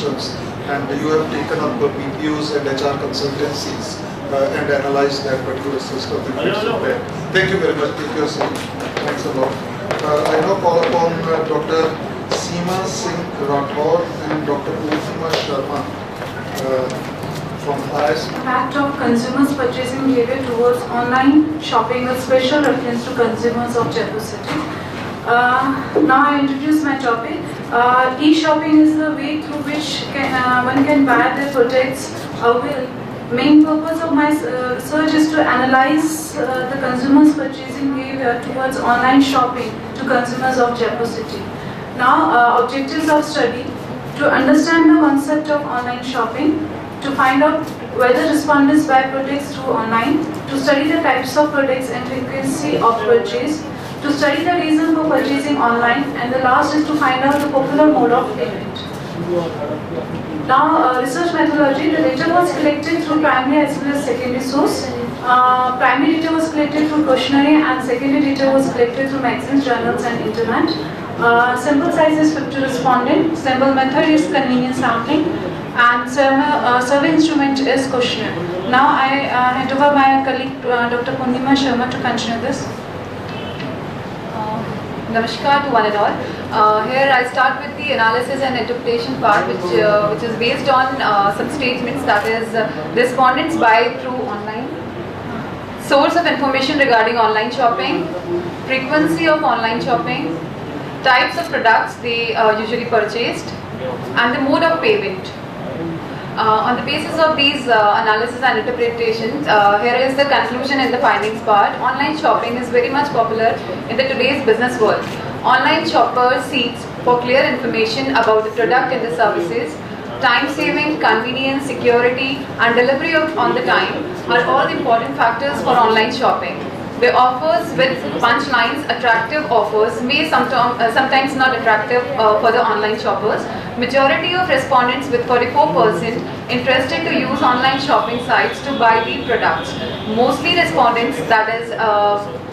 systems, and you have taken up the BPOs and HR consultancies and analyzed that particular system. Thank you very much. Take your seat. Thanks a lot. I now call upon Dr. Seema Singh Rathore and Dr. Purnima Sharma from IIS. Impact of consumers' purchasing behavior towards online shopping with special reference to consumers of Jaipur city. Now I introduce my topic. E-shopping is the way through which one can buy their products will. Main purpose of my research is to analyze the consumers' purchasing behavior towards online shopping to consumers of Jaipur city. Now, objectives of study: to understand the concept of online shopping, to find out whether respondents buy products through online, to study the types of products and frequency of purchase, to study the reason for purchasing online, and the last is to find out the popular mode of payment. Now, research methodology: the data was collected through primary as well as secondary source. Primary data was collected through questionnaire and secondary data was collected through magazines, journals and internet. Sample size is 50 respondent. Sample method is convenience sampling, and survey instrument is questionnaire. Now I hand over my colleague Dr. Purnima Sharma to continue this. Namaskar to one and all. Here I start with the analysis and interpretation part, which is based on some statements, that is respondents buy through online, source of information regarding online shopping, frequency of online shopping, types of products they usually purchased, and the mode of payment. On the basis of these analysis and interpretations, here is the conclusion in the findings part. Online shopping is very much popular in the today's business world. Online shoppers seek for clear information about the product and the services. Time saving, convenience, security and delivery on the time are all important factors for online shopping. The offers with punchlines, attractive offers may sometimes not attractive for the online shoppers. Majority of respondents with 44% interested to use online shopping sites to buy the products. Mostly respondents, that is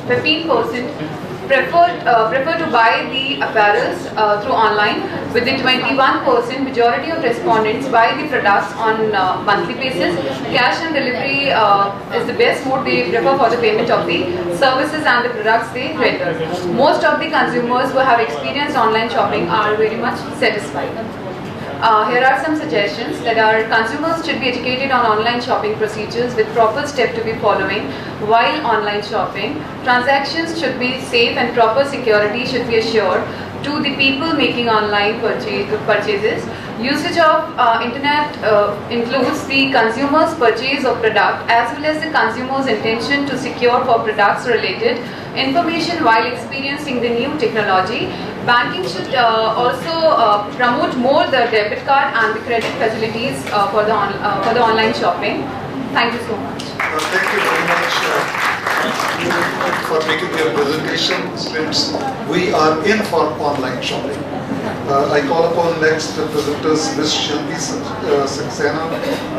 15%, prefer to buy the apparels through online. With the 21%, majority of respondents buy the products on monthly basis. Cash on delivery is the best mode they prefer for the payment of the services and the products they render. Most of the consumers who have experienced online shopping are very much satisfied. Here are some suggestions that our consumers should be educated on online shopping procedures with proper steps to be following while online shopping. Transactions should be safe and proper security should be assured to the people making online purchases. Usage of internet includes the consumer's purchase of product as well as the consumer's intention to secure for products related information while experiencing the new technology. Banking should also promote more the debit card and the credit facilities for the online shopping. Thank you so much. Thank you very much for making your presentation. Students, we are in for online shopping. I call upon next presenters Ms. Shilpi Saxena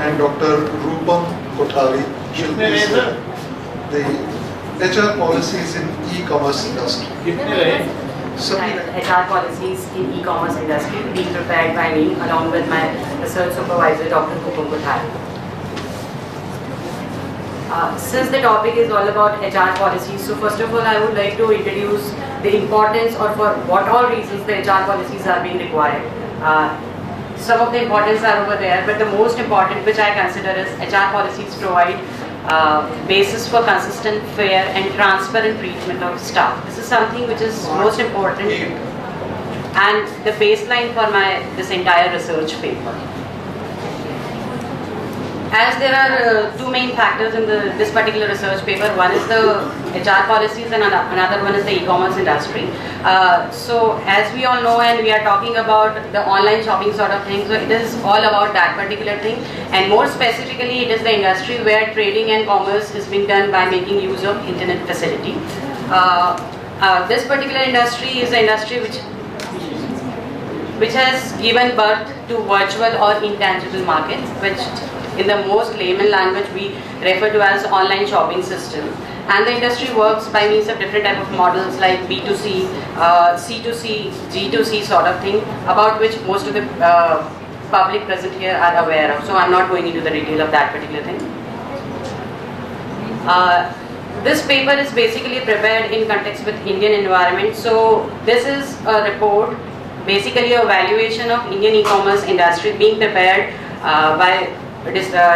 and Dr. Rupam Kothari. Shilpi is the HR policies in e-commerce industry. HR policies in e-commerce industry being prepared by me along with my research supervisor Dr. Rupam Kothari. Since the topic is all about HR policies, so first of all I would like to introduce the importance or for what all reasons the HR policies are being required. Some of the importance are over there, but the most important which I consider is HR policies provide basis for consistent, fair and transparent treatment of staff. This is something which is most important and the baseline for this entire research paper. As there are two main factors in this particular research paper, one is the HR policies and another one is the e-commerce industry. So as we all know and we are talking about the online shopping sort of thing, so it is all about that particular thing, and more specifically it is the industry where trading and commerce is being done by making use of internet facility. This particular industry is the industry which has given birth to virtual or intangible markets, which in the most layman language we refer to as online shopping system. And the industry works by means of different type of models like B2C, C2C, G2C sort of thing, about which most of the public present here are aware of. So I'm not going into the detail of that particular thing. This paper is basically prepared in context with Indian environment. So this is a report, basically a valuation of Indian e-commerce industry being prepared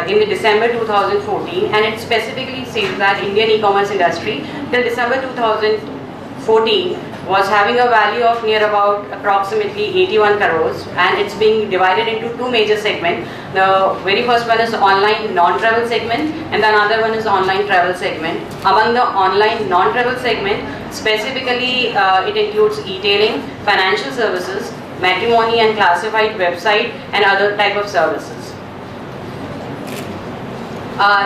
in December 2014, and it specifically says that Indian e-commerce industry till December 2014 was having a value of near about approximately 81 crores, and it's being divided into two major segments. The very first one is online non-travel segment, and the another one is online travel segment. Among the online non-travel segment, specifically it includes e-tailing, financial services, matrimony and classified website, and other type of services.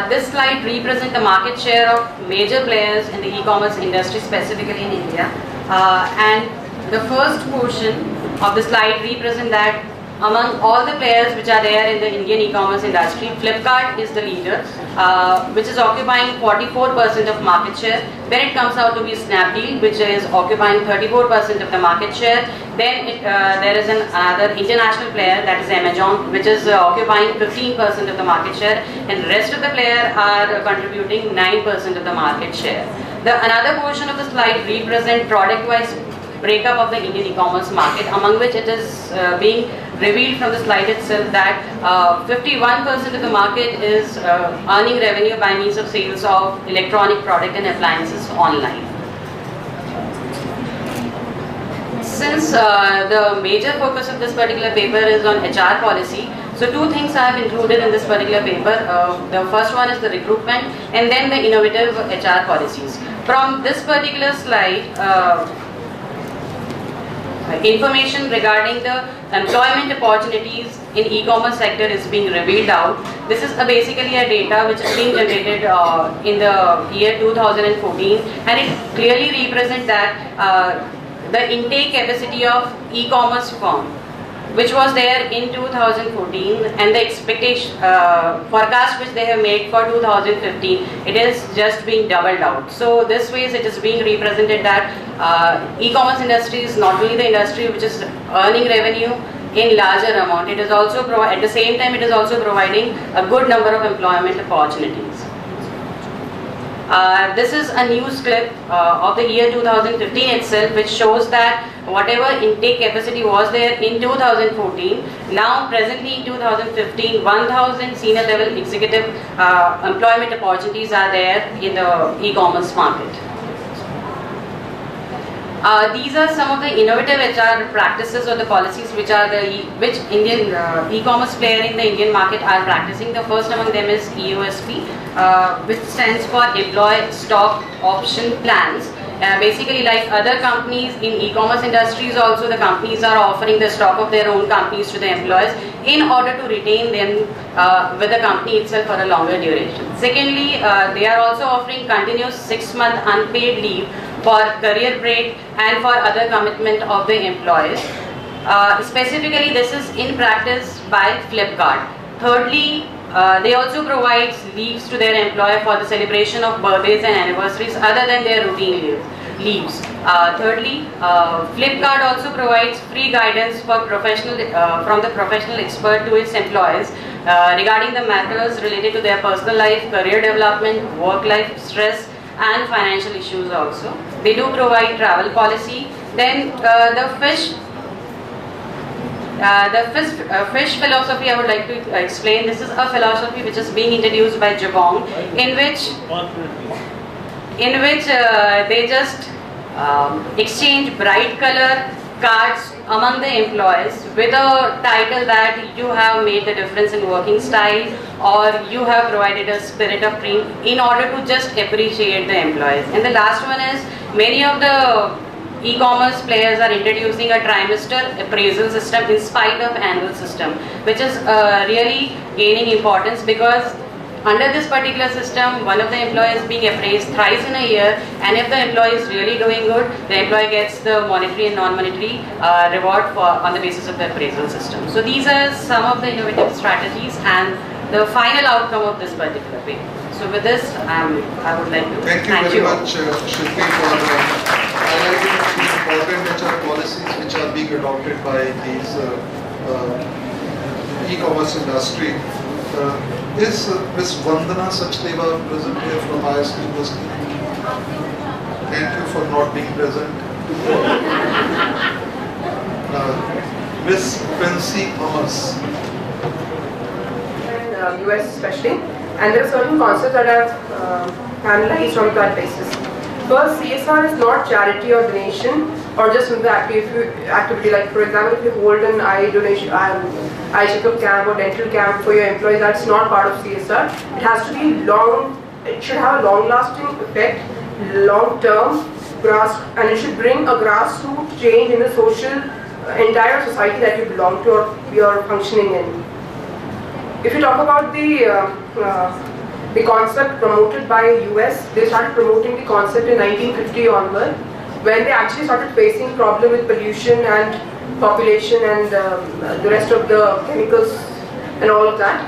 This slide represents the market share of major players in the e-commerce industry, specifically in India. And the first portion of the slide represents that among all the players which are there in the Indian e-commerce industry, Flipkart is the leader, which is occupying 44% of market share. Then it comes out to be Snapdeal, which is occupying 34% of the market share. Then there is another international player, that is Amazon, which is occupying 15% of the market share, and the rest of the players are contributing 9% of the market share. Another portion of the slide represents product-wise breakup of the Indian e-commerce market, among which it is being revealed from the slide itself that 51% of the market is earning revenue by means of sales of electronic product and appliances online. Since the major focus of this particular paper is on HR policy, so two things I have included in this particular paper. The first one is the recruitment, and then the innovative HR policies. From this particular slide, information regarding the employment opportunities in e-commerce sector is being revealed out. This is basically a data which is being generated in the year 2014, and it clearly represents that the intake capacity of e-commerce firm, which was there in 2014, and the expectation forecast which they have made for 2015, it is just being doubled out. So this way it is being represented that e-commerce industry is not only the industry which is earning revenue in larger amount, it is also at the same time it is also providing a good number of employment opportunities. This is a news clip of the year 2015 itself, which shows that whatever intake capacity was there in 2014, now presently in 2015, 1,000 senior level executive employment opportunities are there in the e-commerce market. These are some of the innovative HR practices or the policies which are which Indian e-commerce player in the Indian market are practicing. The first among them is EOSP, which stands for Employee Stock Option Plans. Basically, like other companies in e-commerce industries, also the companies are offering the stock of their own companies to the employees in order to retain them with the company itself for a longer duration. Secondly, they are also offering continuous 6-month unpaid leave for career break and for other commitment of the employees. Specifically, this is in practice by Flipkart. Thirdly, they also provide leaves to their employer for the celebration of birthdays and anniversaries other than their routine leaves. Thirdly, Flipkart also provides free guidance for from the professional expert to its employees regarding the matters related to their personal life, career development, work-life stress, and financial issues also. They do provide travel policy. Then the fish philosophy I would like to explain. This is a philosophy which is being introduced by Jabong, in which they just exchange bright color cards among the employees with a title that you have made the difference in working style, or you have provided a spirit of team, in order to just appreciate the employees. And the last one is, many of the e-commerce players are introducing a trimester appraisal system in spite of annual system, which is really gaining importance, because under this particular system, one of the employees is being appraised thrice in a year, and if the employee is really doing good, the employee gets the monetary and non-monetary reward on the basis of the appraisal system. So these are some of the innovative strategies and the final outcome of this particular paper. So with this, I would like to thank you very much, Shilpi, for highlighting the important HR policies which are being adopted by these e-commerce industry. Is Ms. Vandana Sachdeva present here from IST University? Thank you for not being present. Ms. Quincy Thomas. US especially, and there are certain concepts that I've analyzed on that basis. First, CSR is not charity or donation or just the activity, like for example, if you hold an eye donation, eye checkup camp or dental camp for your employees, that's not part of CSR. It has to be it should have a long-lasting effect, long-term, and it should bring a grassroots change in the entire society that you belong to or you are functioning in. If you talk about the concept promoted by US, they started promoting the concept in 1950 onward, when they actually started facing problem with pollution and population and the rest of the chemicals and all of that.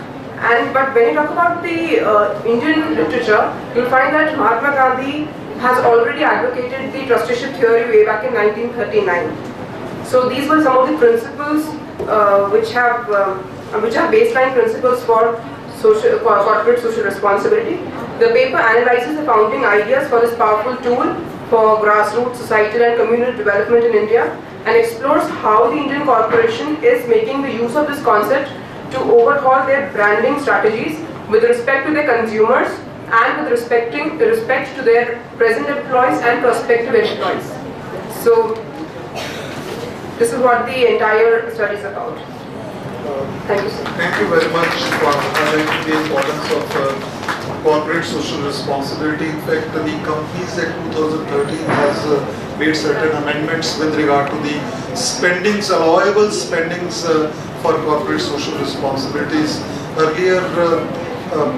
But when you talk about the Indian literature, you'll find that Mahatma Gandhi has already advocated the trusteeship theory way back in 1939. So these were some of the principles which are baseline principles for corporate social responsibility. The paper analyzes the founding ideas for this powerful tool for grassroots, societal and community development in India, and explores how the Indian corporation is making the use of this concept to overhaul their branding strategies with respect to their consumers and with respect to their present employees and prospective employees. So this is what the entire study is about. Thank you, sir. Thank you very much for highlighting the importance of corporate social responsibility. In fact, the Companies Act 2013 has made certain amendments with regard to the spendings, allowable spendings for corporate social responsibilities. Earlier,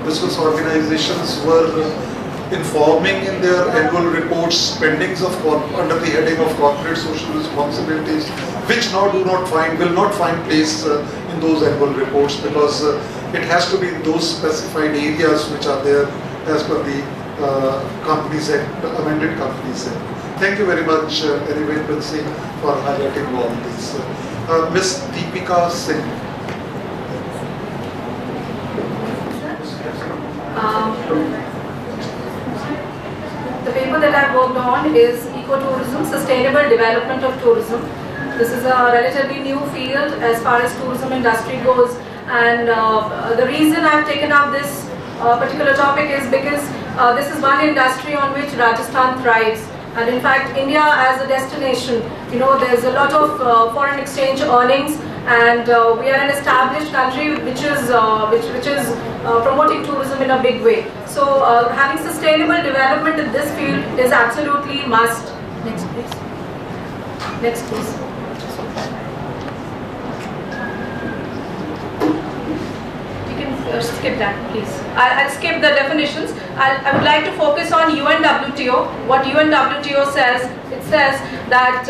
business organizations were informing in their annual reports spendings of under the heading of corporate social responsibilities, which now will not find place in those annual reports, because it has to be in those specified areas which are there as per the Companies Act, amended Companies Act. Thank you very much, anyway, Quincy, for highlighting all this. Ms. Deepika Singh. The paper that I worked on is Ecotourism, Sustainable Development of Tourism. This is a relatively new field as far as tourism industry goes, and the reason I've taken up this particular topic is because this is one industry on which Rajasthan thrives. And in fact, India as a destination, there's a lot of foreign exchange earnings, and we are an established country which is promoting tourism in a big way. So having sustainable development in this field is absolutely must. Next, please. Next, please. You can skip that, please. I'll skip the definitions. I would like to focus on UNWTO. What UNWTO says, it says that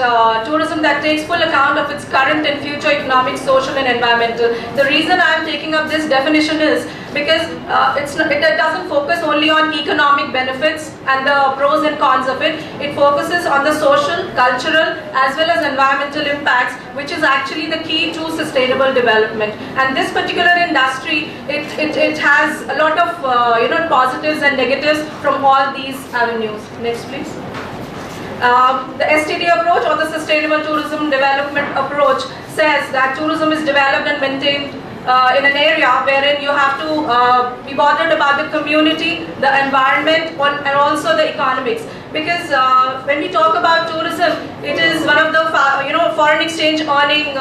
tourism that takes full account of its current and future economic, social and environmental. The reason I am taking up this definition is because it doesn't focus only on economic benefits and the pros and cons of it. It focuses on the social, cultural as well as environmental impacts, which is actually the key to sustainable development. And this particular industry, it has a lot of positives and negatives from all these avenues. Next, please. The STD approach, or the Sustainable Tourism Development approach, says that tourism is developed and maintained in an area wherein you have to be bothered about the community, the environment, and also the economics. Because when we talk about tourism, it is one of the foreign exchange earning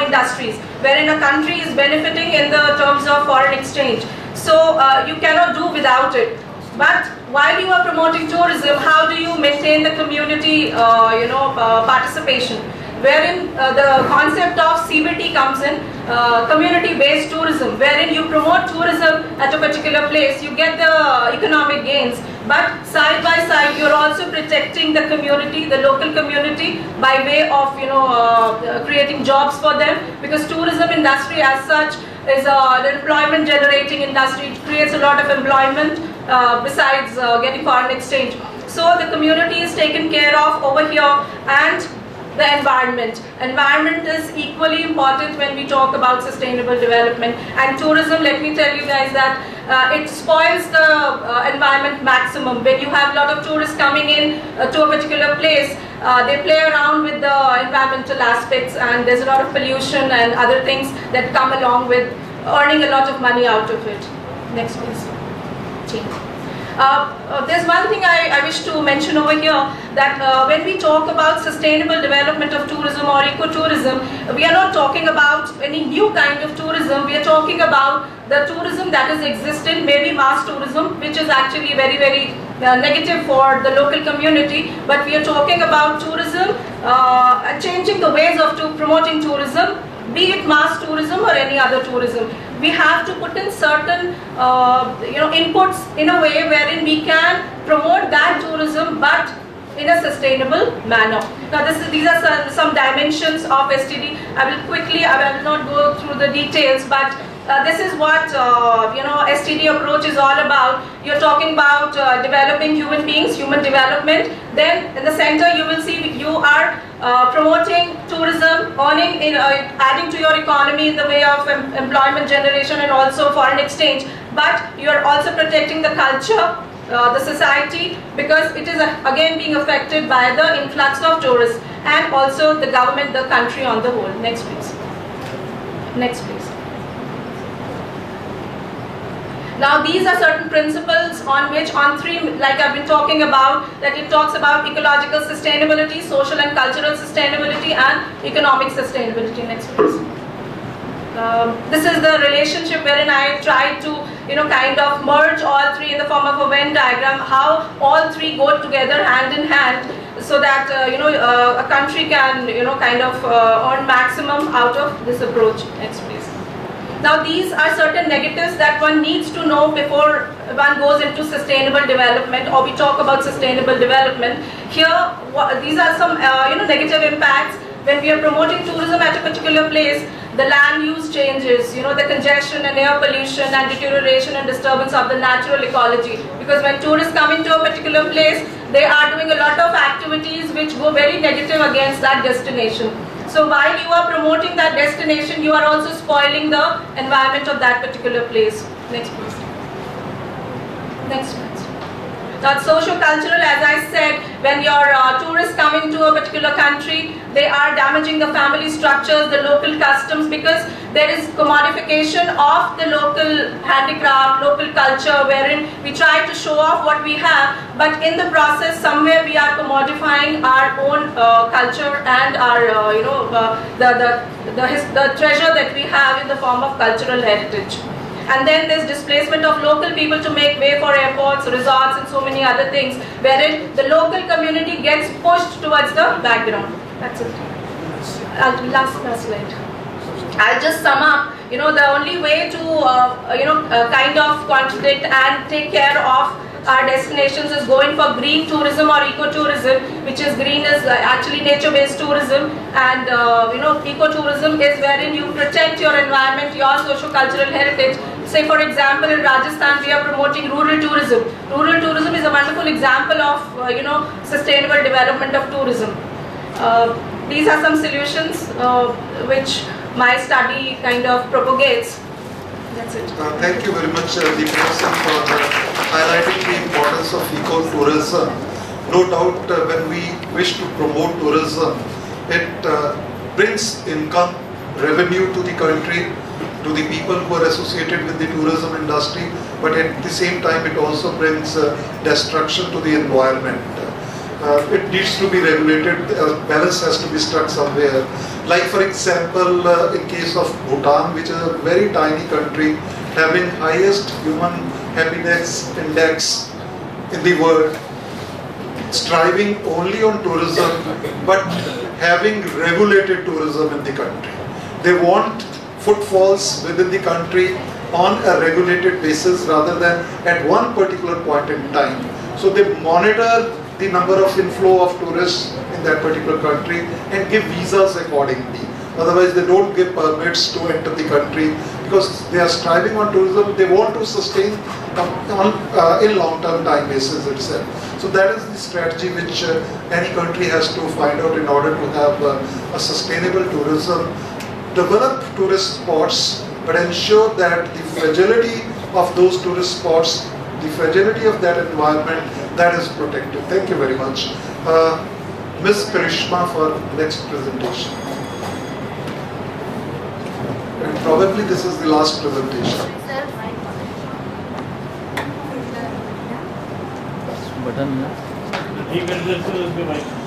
industries, wherein a country is benefiting in the terms of foreign exchange. So you cannot do without it. But while you are promoting tourism, how do you maintain the community participation? Wherein the concept of CBT comes in, community-based tourism, wherein you promote tourism at a particular place, you get the economic gains, but side by side you're also protecting the community, the local community, by way of creating jobs for them, because tourism industry as such is an employment generating industry. It creates a lot of employment besides getting foreign exchange. So the community is taken care of over here, and the environment. Environment is equally important when we talk about sustainable development. And tourism, let me tell you guys that it spoils the environment maximum. When you have a lot of tourists coming in to a particular place, they play around with the environmental aspects, and there's a lot of pollution and other things that come along with earning a lot of money out of it. Next please. There's one thing I wish to mention over here, that when we talk about sustainable development of tourism or ecotourism, we are not talking about any new kind of tourism. We are talking about the tourism that is existent, maybe mass tourism, which is actually very, very negative for the local community. But we are talking about tourism, changing the ways of promoting tourism, be it mass tourism or any other tourism. We have to put in certain inputs in a way wherein we can promote that tourism, but in a sustainable manner. Now these are some dimensions of STD. I will not go through the details, but this is what STD approach is all about. You're talking about developing human beings, human development. Then in the center you will see you are promoting tourism, adding to your economy in the way of employment generation and also foreign exchange. But you are also protecting the culture, the society, because it is again being affected by the influx of tourists, and also the government, the country on the whole. Next please. Next please. Now these are certain principles on which three, like I've been talking about, that it talks about ecological sustainability, social and cultural sustainability, and economic sustainability. Next please. This is the relationship wherein I tried to kind of merge all three in the form of a Venn diagram, how all three go together hand in hand, so that a country can kind of earn maximum out of this approach. Next please. Now these are certain negatives that one needs to know before one goes into sustainable development, or we talk about sustainable development. Here these are some negative impacts. When we are promoting tourism at a particular place, the land use changes, the congestion and air pollution and deterioration and disturbance of the natural ecology. Because when tourists come into a particular place, they are doing a lot of activities which go very negative against that destination. So while you are promoting that destination, you are also spoiling the environment of that particular place. Next please. Next please. Now socio-cultural, as I said, when your tourists come into a particular country, they are damaging the family structures, the local customs, because there is commodification of the local handicraft, local culture, wherein we try to show off what we have, but in the process somewhere we are commodifying our own culture and our the treasure that we have in the form of cultural heritage. And then there's displacement of local people to make way for airports, resorts, and so many other things, wherein the local community gets pushed towards the background. That's it. Last slide. I'll just sum up. The only way to kind of contradict and take care of our destinations is going for green tourism or ecotourism, which is green is actually nature-based tourism, and ecotourism is wherein you protect your environment, your socio-cultural heritage. Say for example, in Rajasthan we are promoting rural tourism. Rural tourism is a wonderful example of sustainable development of tourism. These are some solutions which my study kind of propagates. That's it. Thank you very much, Deepika, for highlighting the importance of ecotourism. No doubt, when we wish to promote tourism, it brings income, revenue to the country, to the people who are associated with the tourism industry, but at the same time it also brings destruction to the environment. It needs to be regulated, balance has to be struck somewhere. Like for example, in case of Bhutan, which is a very tiny country, having highest human happiness index in the world, striving only on tourism, but having regulated tourism in the country. They want footfalls within the country on a regulated basis rather than at one particular point in time. So they monitor the number of inflow of tourists in that particular country and give visas accordingly. Otherwise they don't give permits to enter the country, because because they are striving on tourism, they want to sustain in long-term time basis itself. So that is the strategy which any country has to find out in order to have a sustainable tourism, develop tourist spots, but ensure that the fragility of those tourist spots, the fragility of that environment, that is protected. Thank you very much. Ms. Karishma for next presentation. And probably this is the last presentation.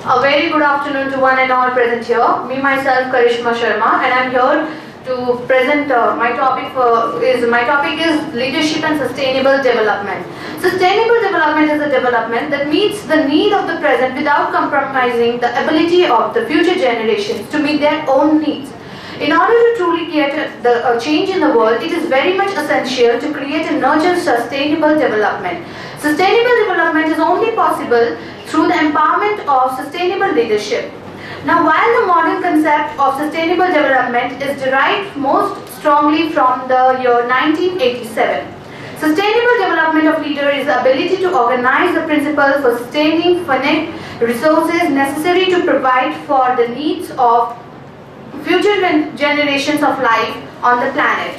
A very good afternoon to one and all present here. Me myself Karishma Sharma, and I am here to present my topic is leadership and sustainable development. Sustainable development is a development that meets the need of the present without compromising the ability of the future generations to meet their own needs. In order to truly create a change in the world, it is very much essential to create and nurture sustainable development. Sustainable development is only possible through the empowerment of sustainable leadership. Now, while the modern concept of sustainable development is derived most strongly from the year 1987, sustainable development of leader is the ability to organize the principle for sustaining finite resources necessary to provide for the needs of future generations of life on the planet.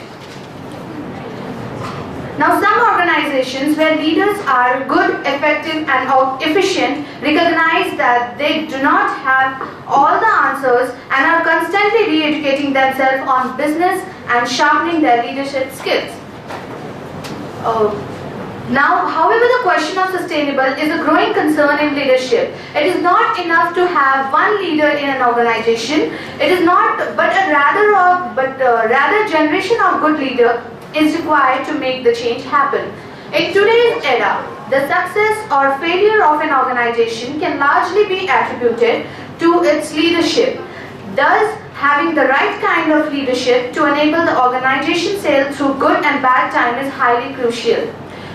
Now, some organizations where leaders are good, effective and efficient recognize that they do not have all the answers and are constantly re-educating themselves on business and sharpening their leadership skills. Now, however, the question of sustainable is a growing concern in leadership. It is not enough to have one leader in an organization. It is not, but rather generation of good leader is required to make the change happen. In today's era, the success or failure of an organization can largely be attributed to its leadership. Thus, having the right kind of leadership to enable the organization sail through good and bad time is highly crucial.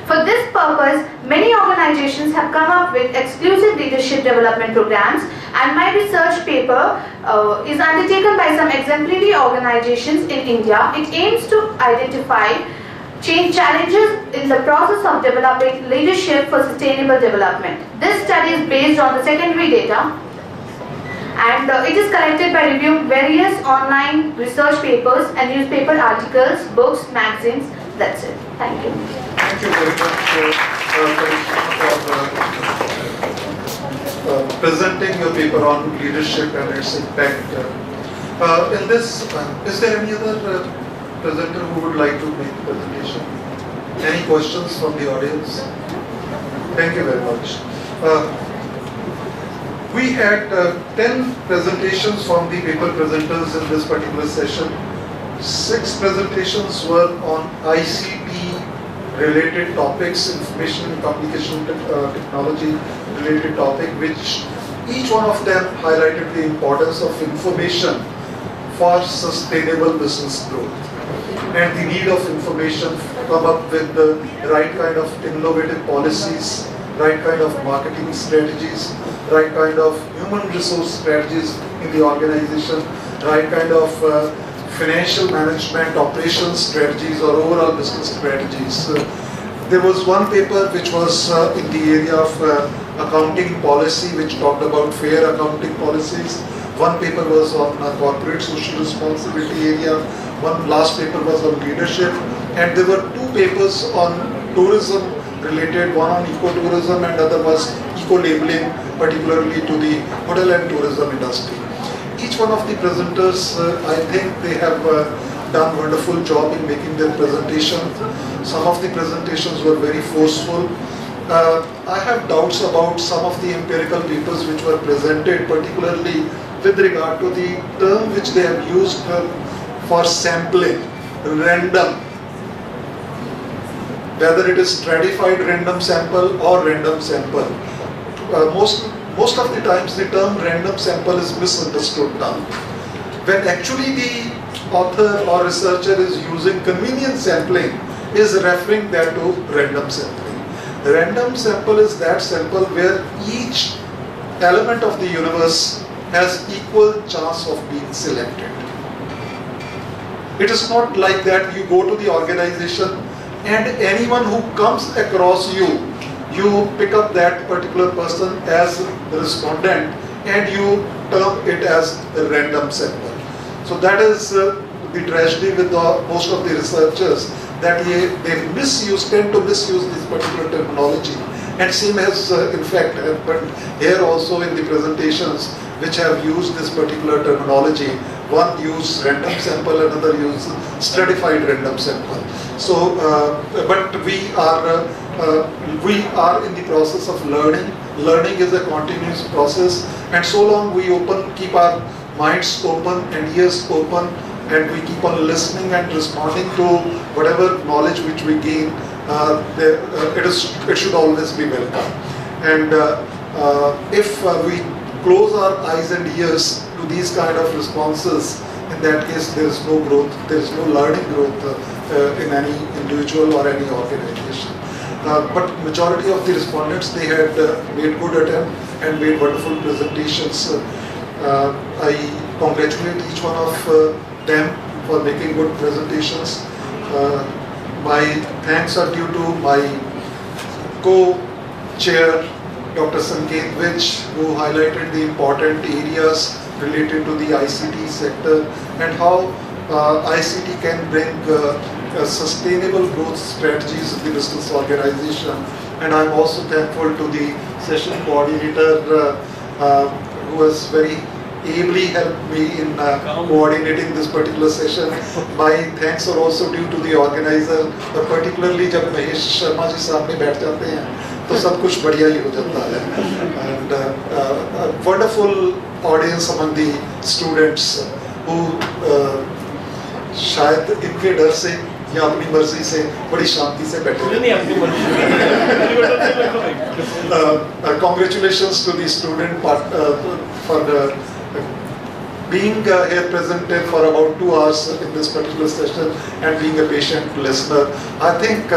For this purpose, many organizations have come up with exclusive leadership development programs, and my research paper is undertaken by some exemplary organizations in India. It aims to identify challenges in the process of developing leadership for sustainable development. This study is based on the secondary data, and it is collected by reviewing various online research papers and newspaper articles, books, magazines. That's it. Thank you. Thank you very much for presenting your paper on leadership and its impact. In this, is there any other presenter who would like to make the presentation? Any questions from the audience? Thank you very much. We had 10 presentations from the paper presenters in this particular session. 6 presentations were on ICT related topics, information and communication technology related topic, which each one of them highlighted the importance of information for sustainable business growth and the need of information to come up with the right kind of innovative policies, right kind of marketing strategies, right kind of human resource strategies in the organization, right kind of financial management, operations strategies or overall business strategies. There was one paper which was in the area of accounting policy, which talked about fair accounting policies. One paper was on corporate social responsibility area. One last paper was on leadership. And there were 2 papers on tourism related, one on ecotourism and other was eco-labeling, particularly to the hotel and tourism industry. Each one of the presenters, I think they have done a wonderful job in making their presentation. Some of the presentations were very forceful. I have doubts about some of the empirical papers which were presented, particularly with regard to the term which they have used for sampling, random. Whether it is stratified random sample or random sample. Most of the times the term random sample is misunderstood now. When actually the author or researcher is using convenience sampling, is referring that to random sampling. Random sample is that sample where each element of the universe has equal chance of being selected. It is not like that you go to the organization and anyone who comes across you, you pick up that particular person as the respondent and you term it as a random sample. So that is the tragedy with most of the researchers, that they tend to misuse this particular terminology. And same has in fact happened here also in the presentations which have used this particular terminology. One used random sample, another used stratified random sample. So, but we are in the process of learning. Learning is a continuous process, and so long we keep our minds open and ears open, and we keep on listening and responding to whatever knowledge which we gain, it should always be welcome. And if we close our eyes and ears to these kind of responses, in that case there is no growth, there is no learning growth in any individual or any organization. But majority of the respondents, they had made good attempt and made wonderful presentations. I congratulate each one of them for making good presentations. My thanks are due to my co-chair, Dr. Sanket Vij, who highlighted the important areas related to the ICT sector and how ICT can bring sustainable growth strategies in the business organization. And I'm also thankful to the session coordinator who has very ably helped me in coordinating this particular session. My thanks are also due to the organizer, but particularly जब महेश शर्मा जी सामने बैठ जाते हैं तो सब कुछ बढ़िया ही हो जाता है. And a wonderful audience among the students who शायद इनके डर से या अपनी मर्जी से बड़ी शांति से बैठे. Congratulations to the student for being here presented for about 2 hours in this particular session and being a patient listener. I think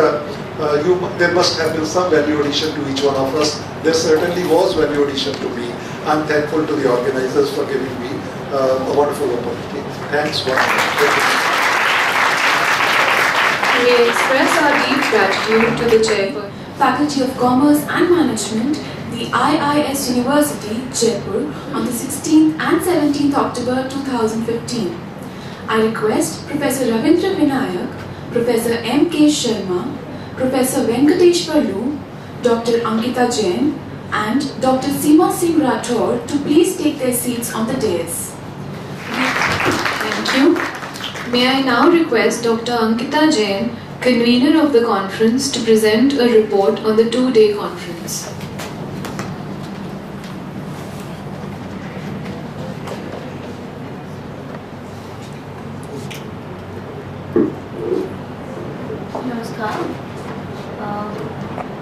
there must have been some value addition to each one of us. There certainly was value addition to me. I'm thankful to the organizers for giving me a wonderful opportunity. Thanks once again. We express our deep gratitude to the Chair, Faculty of Commerce and Management, the IIS University, Jaipur, on the 16th and 17th October 2015. I request Professor Ravindra Vinayak, Professor M.K. Sharma, Professor Venkatesh Pallu, Dr. Ankita Jain, and Dr. Seema Singh Rathore to please take their seats on the dais. Thank you. May I now request Dr. Ankita Jain, convener of the conference, to present a report on the 2-day conference.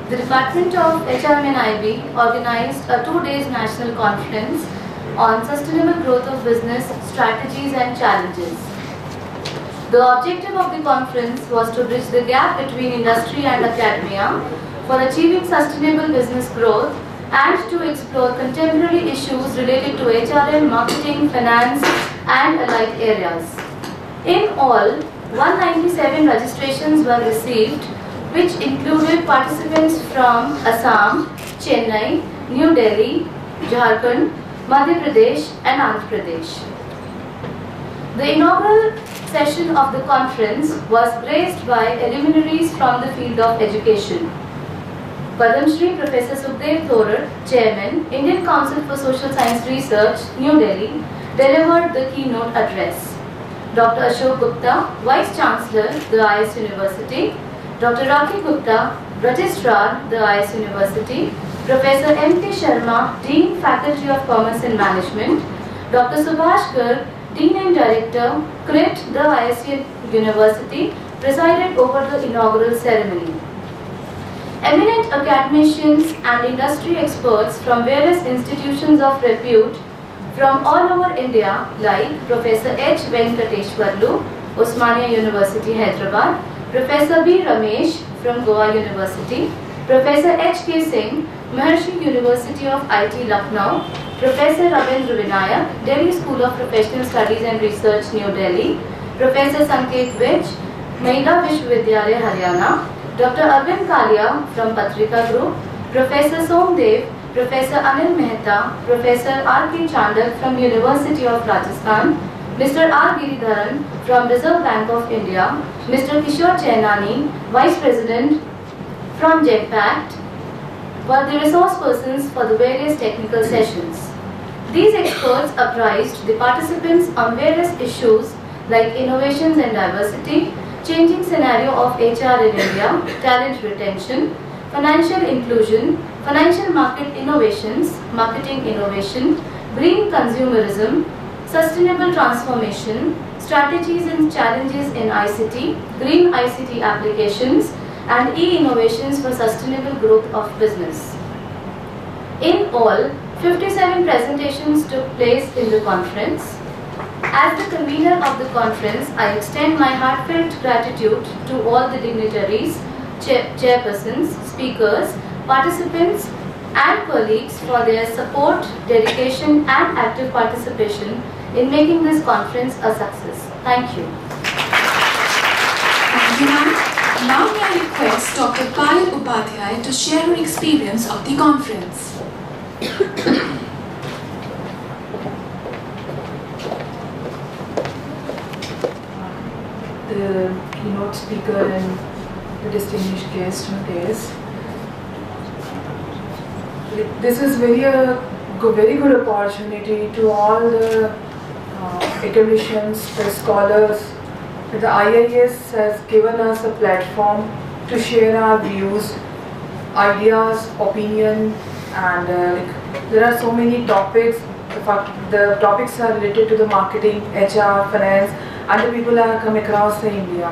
The Department of HRM and IB organized a 2-day national conference on sustainable growth of business strategies and challenges. The objective of the conference was to bridge the gap between industry and academia for achieving sustainable business growth and to explore contemporary issues related to HRM, marketing, finance and allied areas. In all, 197 registrations were received, which included participants from Assam, Chennai, New Delhi, Jharkhand, Madhya Pradesh and Andhra Pradesh. The inaugural session of the conference was graced by luminaries from the field of education. Padam Shri Professor Sukhdev Thorar, Chairman, Indian Council for Social Science Research, New Delhi, delivered the keynote address. Dr. Ashok Gupta, Vice Chancellor, the IIS University, Dr. Rocky Gupta, Registrar, the IIS University, Professor M.K. Sharma, Dean, Faculty of Commerce and Management, Dr. Subhash Garg, Dean and Director, CRIT, the IIS University, presided over the inaugural ceremony. Eminent academicians and industry experts from various institutions of repute from all over India, like Professor H. Venkatesh Pallu, Osmania University, Hyderabad, Professor B. Ramesh from Goa University, Professor H. K. Singh, Maharshi University of IT, Lucknow, Professor Ravindra Vinayak, Delhi School of Professional Studies and Research, New Delhi, Professor Sanket Vij, Mahila Vishwavidyalaya, Haryana, Dr. Arvind Kalia from Patrika Group, Professor Somdev, Professor Anil Mehta, Professor R.K. Chandak from University of Rajasthan, Mr. R. Giridharan from Reserve Bank of India, Mr. Kishore Chainani, Vice President from JEPACT, were the resource persons for the various technical sessions. These experts apprised the participants on various issues like innovations and diversity, changing scenario of HR in India, talent retention, financial inclusion, financial market innovations, marketing innovation, green consumerism, sustainable transformation, strategies and challenges in ICT, green ICT applications, and e-innovations for sustainable growth of business. In all, 57 presentations took place in the conference. As the convener of the conference, I extend my heartfelt gratitude to all the dignitaries, chairpersons, speakers, participants, and colleagues for their support, dedication, and active participation in making this conference a success. Thank you. Thank you, ma'am. Now may I request Dr. Payal Upadhyay to share her experience of the conference. The keynote speaker and the distinguished guest who is. This is very good opportunity to all the academicians, the scholars. The IIS has given us a platform to share our views, ideas, opinion, and there are so many topics. In fact, the topics are related to the marketing, HR, finance, and the people are come across the India.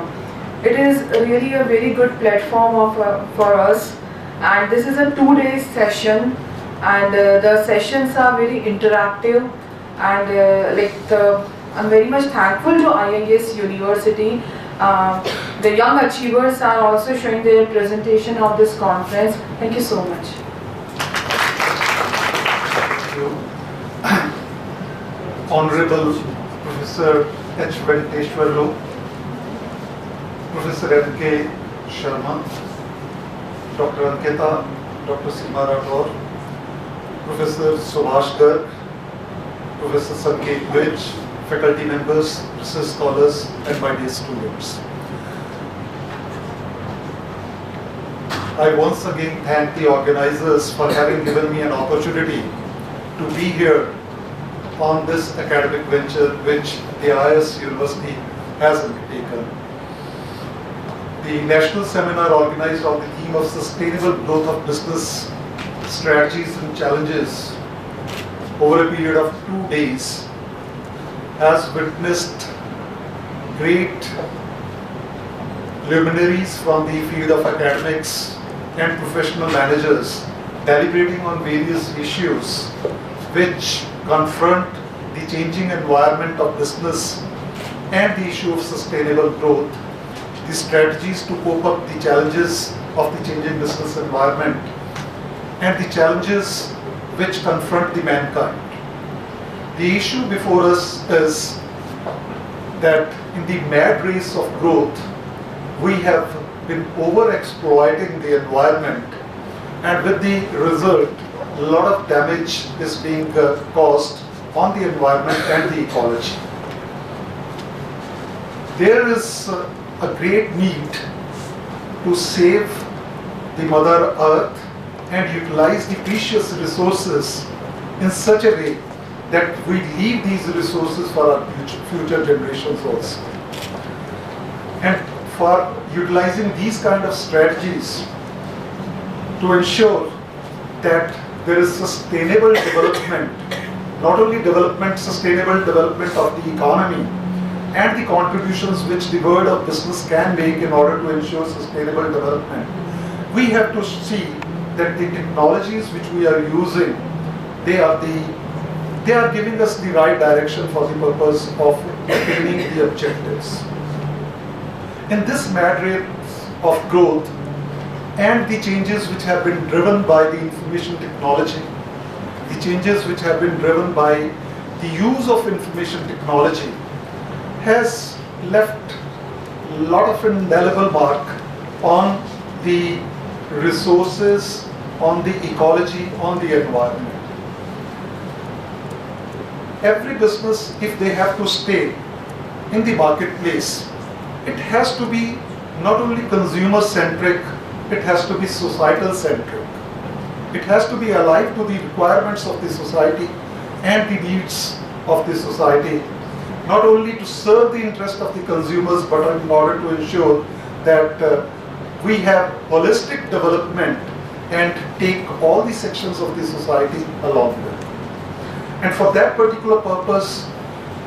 It is really a very good platform for us, and this is a 2-day session, and the sessions are very interactive, and I'm very much thankful to IIS University. The young achievers are also showing their presentation of this conference. Thank you so much. Thank you. Honorable Professor H. Venkateshwarlu, Professor M.K. Sharma, Dr. Ankita, Dr. Seema Rathore, Professor Subhash Garg, Professor Sanket Vij, faculty members, research scholars, and my dear students. I once again thank the organizers for having given me an opportunity to be here on this academic venture which the IIS University has undertaken. The national seminar organized on the theme of sustainable growth of business strategies and challenges over a period of 2 days has witnessed great luminaries from the field of academics and professional managers deliberating on various issues which confront the changing environment of business and the issue of sustainable growth, the strategies to cope up the challenges of the changing business environment, and the challenges which confront the mankind. The issue before us is that in the mad race of growth, we have been over-exploiting the environment, and with the result, a lot of damage is being caused on the environment and the ecology. There is a great need to save the Mother Earth and utilize the precious resources in such a way that we leave these resources for our future generations also. And for utilizing these kind of strategies to ensure that there is sustainable development, not only development, sustainable development of the economy and the contributions which the world of business can make in order to ensure sustainable development, we have to see that the technologies which we are using, they are giving us the right direction for the purpose of attaining the objectives. In this mad race of growth and the changes which have been driven by the information technology, the changes which have been driven by the use of information technology, has left a lot of indelible mark on the resources, on the ecology, on the environment. Every business, if they have to stay in the marketplace, it has to be not only consumer-centric, it has to be societal-centric. It has to be alive to the requirements of the society and the needs of the society, not only to serve the interest of the consumers, but in order to ensure that we have holistic development and take all the sections of the society along with. And for that particular purpose,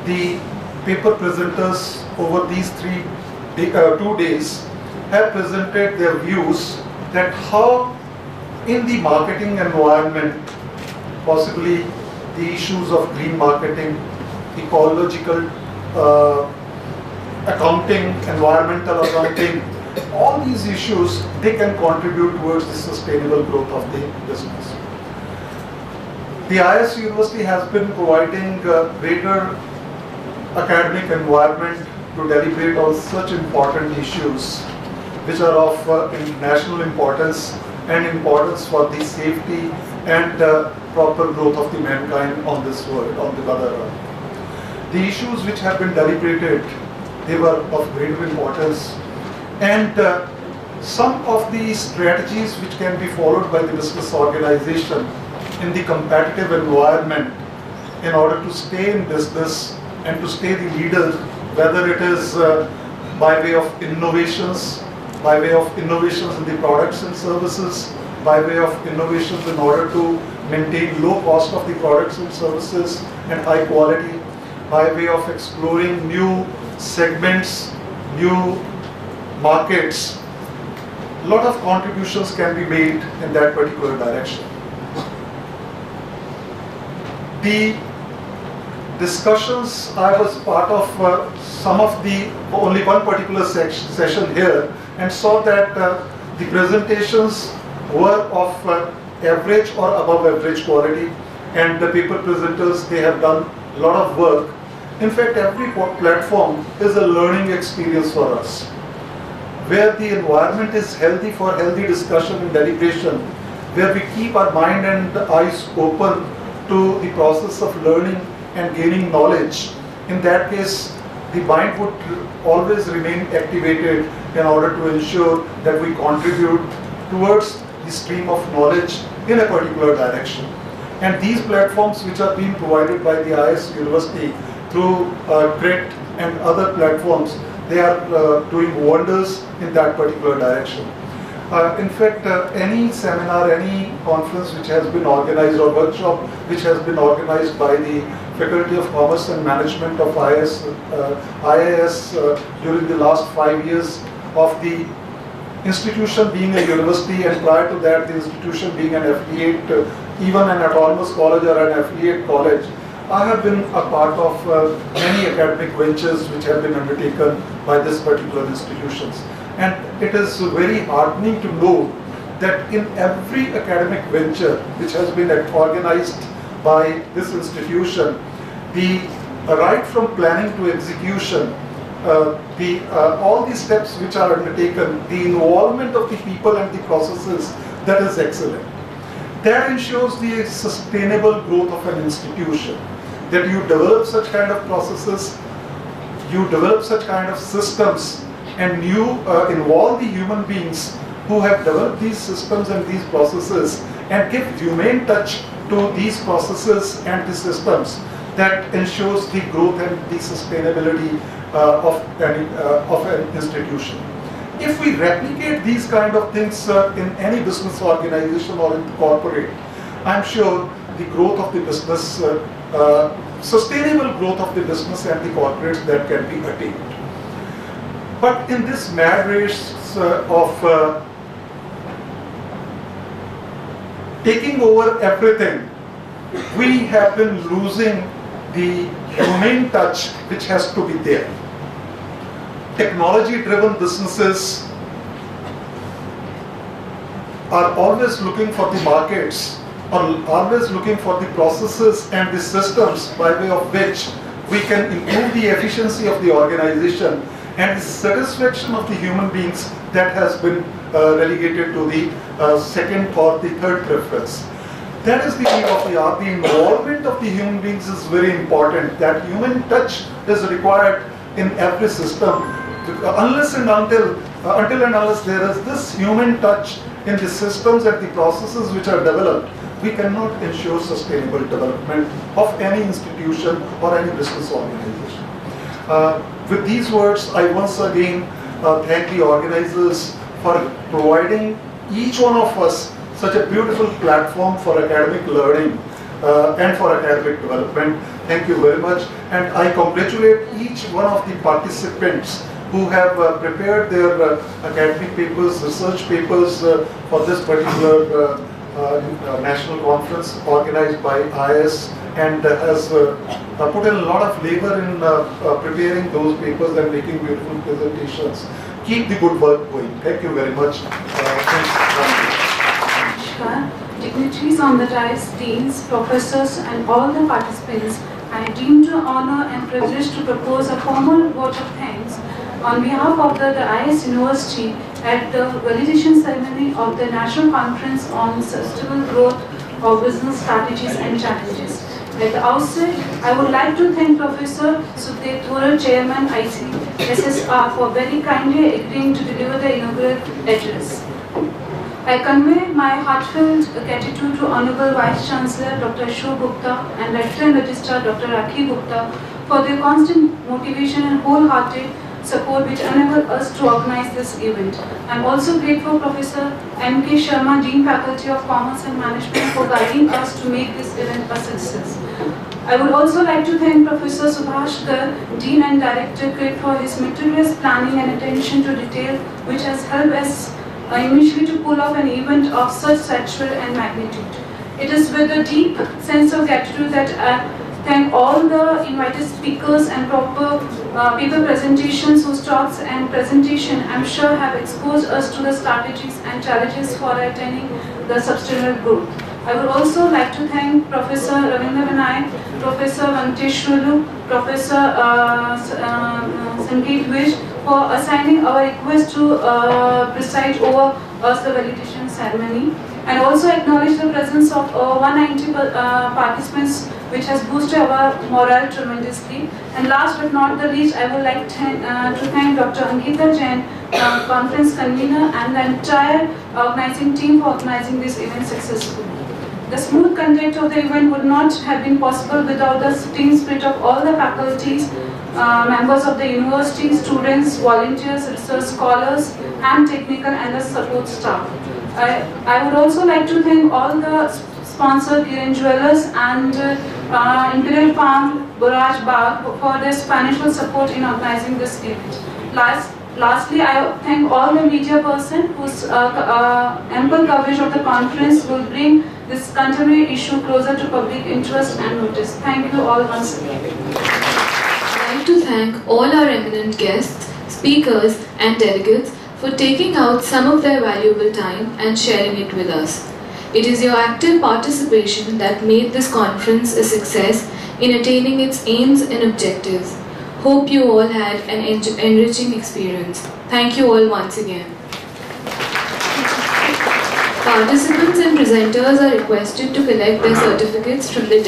the paper presenters over these 2 days have presented their views that how in the marketing environment, possibly the issues of green marketing, ecological accounting, environmental accounting, all these issues, they can contribute towards the sustainable growth of the business. The IIS University has been providing greater academic environment to deliberate on such important issues which are of national importance and importance for the safety and proper growth of the mankind on this world, on the Mother Earth. The issues which have been deliberated, they were of greater importance, and some of the strategies which can be followed by the business organization in the competitive environment in order to stay in business and to stay the leader, whether it is by way of innovations in the products and services, by way of innovations in order to maintain low cost of the products and services and high quality, by way of exploring new segments, new markets. A lot of contributions can be made in that particular direction. The discussions, I was part of some of the, only one particular session here, and saw that the presentations were of average or above average quality, and the paper presenters, they have done a lot of work. In fact, every platform is a learning experience for us, where the environment is healthy for healthy discussion and deliberation, where we keep our mind and eyes open to the process of learning and gaining knowledge. In that case, the mind would always remain activated in order to ensure that we contribute towards the stream of knowledge in a particular direction. And these platforms which are being provided by the IIS University through GRIT and other platforms, they are doing wonders in that particular direction. In fact, any seminar, any conference which has been organized or workshop which has been organized by the Faculty of Commerce and Management of IIS during the last 5 years of the institution being a university, and prior to that the institution being an affiliate, even an autonomous college or an affiliate college, I have been a part of many academic ventures which have been undertaken by this particular institutions. And it is very heartening to know that in every academic venture which has been organized by this institution, right from planning to execution, all the steps which are undertaken, the involvement of the people and the processes, that is excellent. That ensures the sustainable growth of an institution, that you develop such kind of processes, you develop such kind of systems, and you involve the human beings who have developed these systems and these processes, and give humane touch to these processes and the systems, that ensures the growth and the sustainability of an institution. If we replicate these kind of things in any business organization or in corporate, I'm sure the growth of the business, sustainable growth of the business and the corporates, that can be attained. But in this mad race of taking over everything, we have been losing the humane touch which has to be there. Technology-driven businesses are always looking for the markets, are always looking for the processes and the systems by way of which we can improve the efficiency of the organization and the satisfaction of the human beings that has been relegated to the second or the third preference. That is the need of the art. The involvement of the human beings is very important. That human touch is required in every system. Unless and until and unless there is this human touch in the systems and the processes which are developed, we cannot ensure sustainable development of any institution or any business organization. With these words, I once again thank the organizers for providing each one of us such a beautiful platform for academic learning and for academic development. Thank you very much, and I congratulate each one of the participants who have prepared their academic papers, research papers for this particular national conference organized by IIS, and has put in a lot of labor in preparing those papers and making beautiful presentations. Keep the good work going. Thank you very much. Dignitaries on the dais, deans, professors and all the participants, I deem to honor and privilege to propose a formal vote of thanks on behalf of the IIS University at the validation ceremony of the National Conference on Sustainable Growth of Business Strategies and Challenges. At the outset, I would like to thank Professor Sukhdev Thorat, Chairman ICSSR, for very kindly agreeing to deliver the inaugural address. I convey my heartfelt gratitude to Honorable Vice Chancellor Dr. Ashok Gupta and Rector and Registrar Dr. Rakhi Gupta for their constant motivation and wholehearted support which enable us to organize this event. I am also grateful Professor M.K. Sharma, Dean Faculty of Commerce and Management, for guiding us to make this event a success. I would also like to thank Professor Subhash Garg, Dean and Director, CRIT, for his meticulous planning and attention to detail which has helped us initially to pull off an event of such stature and magnitude. It is with a deep sense of gratitude that I thank all the invited speakers and proper paper presentations whose talks and presentation I'm sure have exposed us to the strategies and challenges for attaining the sustainable growth. I would also like to thank Professor Ravindra Vinayak, Professor Venkateshwarlu, Professor Sangeet Vish for assigning our request to preside over us the validation ceremony, and also acknowledge the presence of 190 participants, which has boosted our morale tremendously. And last but not the least, I would like to thank Dr. Ankita Jain, conference convener, and the entire organizing team for organizing this event successfully. The smooth conduct of the event would not have been possible without the team spirit of all the faculties, members of the university, students, volunteers, research scholars, and technical and the support staff. I would also like to thank all the sponsor Kiran Jewellers and Imperial Farm Buraj Bagh for their financial support in organizing this event. Lastly, I thank all the media persons whose ample coverage of the conference will bring this contemporary issue closer to public interest and notice. Thank you all once again. I'd like to thank all our eminent guests, speakers and delegates for taking out some of their valuable time and sharing it with us. It is your active participation that made this conference a success in attaining its aims and objectives. Hope you all had an enriching experience. Thank you all once again. Participants and presenters are requested to collect their certificates from the